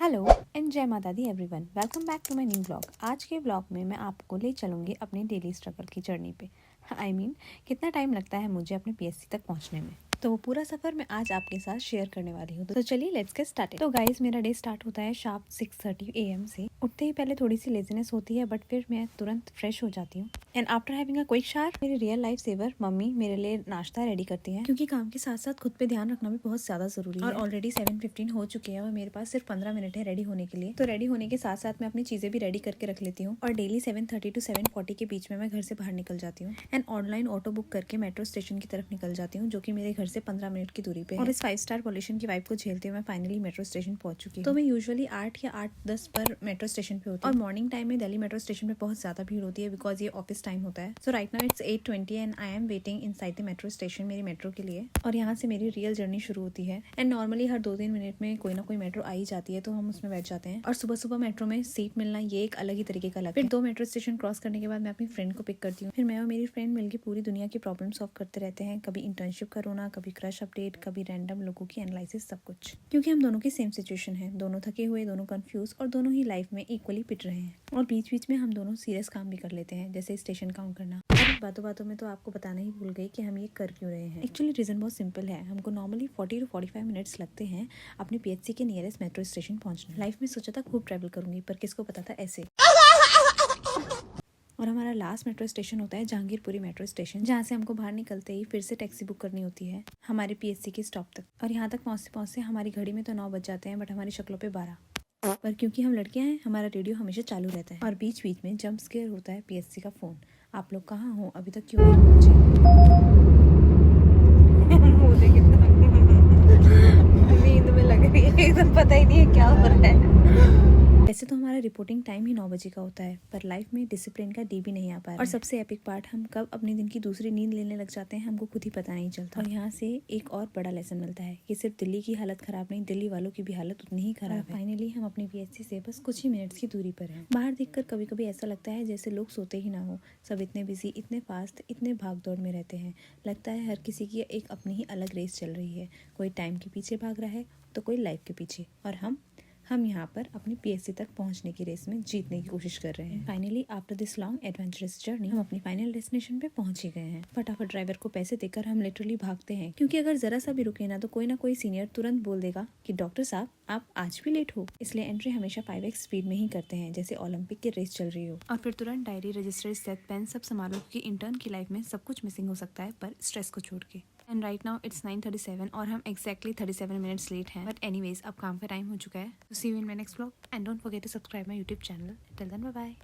Hello and जय माता दी everyone, welcome back to my new vlog. आज के व्लॉग में मैं आपको ले चलूँगी अपनी डेली स्ट्रगल की जर्नी पे। कितना टाइम लगता है मुझे अपने पीएससी तक पहुँचने में, तो वो पूरा सफ़र मैं आज आपके साथ शेयर करने वाली हूँ। तो चलिए लेट्स गेट स्टार्टेड। तो गाइस, मेरा डे स्टार्ट होता है शार्प 6:30 AM से। उठते ही पहले थोड़ी सी लेजीनेस होती है, बट फिर मैं तुरंत फ्रेश हो जाती हूँ। And after having a quick shower, मेरी रियल लाइफ सेवर मम्मी मेरे लिए नाश्ता रेडी करती है, क्योंकि काम के साथ साथ खुद पे ध्यान रखना भी बहुत ज्यादा जरूरी है। और ऑलरेडी 7:15 हो चुके हैं और मेरे पास सिर्फ 15 मिनट है रेडी होने के लिए। तो रेडी होने के साथ साथ मैं अपनी चीजें भी रेडी करके रख लेती हूँ। और डेली 7:30 to 7:40 के बीच में मैं घर से बाहर निकल जाती हूँ एंड ऑनलाइन ऑटो बुक करके मेट्रो स्टेशन की तरफ निकल जाती हूँ, जो कि मेरे घर से 15 मिनट की दूरी पे है। और इस 5 स्टार पॉल्यूशन की वाइब को झेलते हुए मैं फाइनली मेट्रो स्टेशन पहुंच चुकी हूँ। तो मैं यूजुअली 8 या 8:10 पर मेट्रो स्टेशन पे होती हूँ। और मॉर्निंग टाइम में दिल्ली मेट्रो स्टेशन पे बहुत ज्यादा भीड़ होती है, बिकॉज ये ऑफिस टाइम होता है। So right now it's 8:20 and I am waiting inside the metro station मेरी मेट्रो के लिए। और यहाँ से मेरी रियल जर्नी शुरू होती है। एंड नॉर्मली हर 2-3 मिनट में कोई ना कोई मेट्रो आ ही जाती है, तो हम उसमें बैठ जाते हैं। और सुबह सुबह मेट्रो में सीट मिलना ये एक अलग ही तरीके का लग है। फिर 2 मेट्रो स्टेशन क्रॉस करने के बाद मैं अपनी फ्रेंड को पिक करती हूँ। फिर मैं और मेरी फ्रेंड मिलकर पूरी दुनिया की प्रॉब्लम सॉल्व करते रहते हैं। कभी इंटर्नशिप का रोना, कभी क्रश अपडेट, कभी रैंडम लोगों की एनालिसिस, सब कुछ। क्योंकि हम दोनों की सेम सिचुएशन है, दोनों थके हुए, दोनों कंफ्यूज और दोनों ही लाइफ में इक्वली पिट रहे हैं। और बीच बीच में हम दोनों सीरियस काम भी कर लेते हैं, जैसे स्टेशन काउंट करना। बातों बातों में तो आपको बताना ही भूल गई कि हम ये कर क्यों रहे हैं। एक्चुअली रीजन बहुत सिंपल है। हमको नॉर्मली 40 to 45 मिनट्स लगते हैं अपने पीएचसी के नियरेस्ट मेट्रो स्टेशन पहुंचने। लाइफ में सोचा था खूब ट्रैवल करूंगी, पर किसको पता था ऐसे। और हमारा लास्ट मेट्रो स्टेशन होता है जहांगीरपुरी मेट्रो स्टेशन, जहाँ से हमको बाहर निकलते ही फिर से टैक्सी बुक करनी होती है हमारे पीएचसी के स्टॉप तक। और यहाँ तक पहुँचते हमारी घड़ी में तो 9 बज जाते हैं, बट हमारी शक्लों पे 12। पर क्योंकि हम लड़कियां हैं, हमारा रेडियो हमेशा चालू रहता है। और बीच बीच में जंप स्केयर होता है पीएचसी का फोन। आप लोग कहाँ हो, अभी तक क्यों नहीं पहुंचे? नींद में लग रही है एकदम, पता ही नहीं है क्या हो रहा है। वैसे तो हमारा रिपोर्टिंग टाइम ही 9 बजे का होता है, पर लाइफ में डिसिप्लिन का डी भी नहीं आ पा रहा। और सबसे एपिक पार्ट, हम कब अपने दिन की दूसरी नींद लेने लग जाते हैं हमको खुद ही पता नहीं चलता। और यहाँ से एक और बड़ा लेसन मिलता है कि सिर्फ दिल्ली की हालत खराब नहीं, दिल्ली वालों की भी हालत उतनी ही खराब है। फाइनली हम अपने पीएचसी से बस कुछ ही मिनट्स की दूरी पर हैं। बाहर देखकर कभी कभी ऐसा लगता है जैसे लोग सोते ही ना हो। सब इतने बिजी, इतने फास्ट, इतने भाग दौड़ में रहते हैं। लगता है हर किसी की एक अपनी ही अलग रेस चल रही है। कोई टाइम के पीछे भाग रहा है तो कोई लाइफ के पीछे। और हम यहाँ पर अपनी पीएचसी तक पहुँचने की रेस में जीतने की कोशिश कर रहे हैं। Finally after this long adventurous journey हम अपनी फाइनल डेस्टिनेशन पे पहुँच ही गए हैं। फटाफट ड्राइवर को पैसे देकर हम लिटरली भागते हैं, क्योंकि अगर जरा सा भी रुके ना तो कोई सीनियर तुरंत बोल देगा कि डॉक्टर साहब आप आज भी लेट हो। इसलिए एंट्री हमेशा 5x स्पीड में ही करते हैं, जैसे ओलंपिक की रेस चल रही हो। और फिर तुरंत डायरी, रजिस्टर, सेट, पेन सब संभालो, क्योंकि इंटर्न की लाइफ में सब कुछ मिसिंग हो सकता है, पर स्ट्रेस को छोड़ के। एंड राइट नाउ इट्स 9:37 और हम एक्जैक्टली 37 मिनट्स लेट हैं। बट एनीवेज अब काम का टाइम हो चुका है। See you in my next vlog and don't forget to subscribe my YouTube channel. Till then bye bye.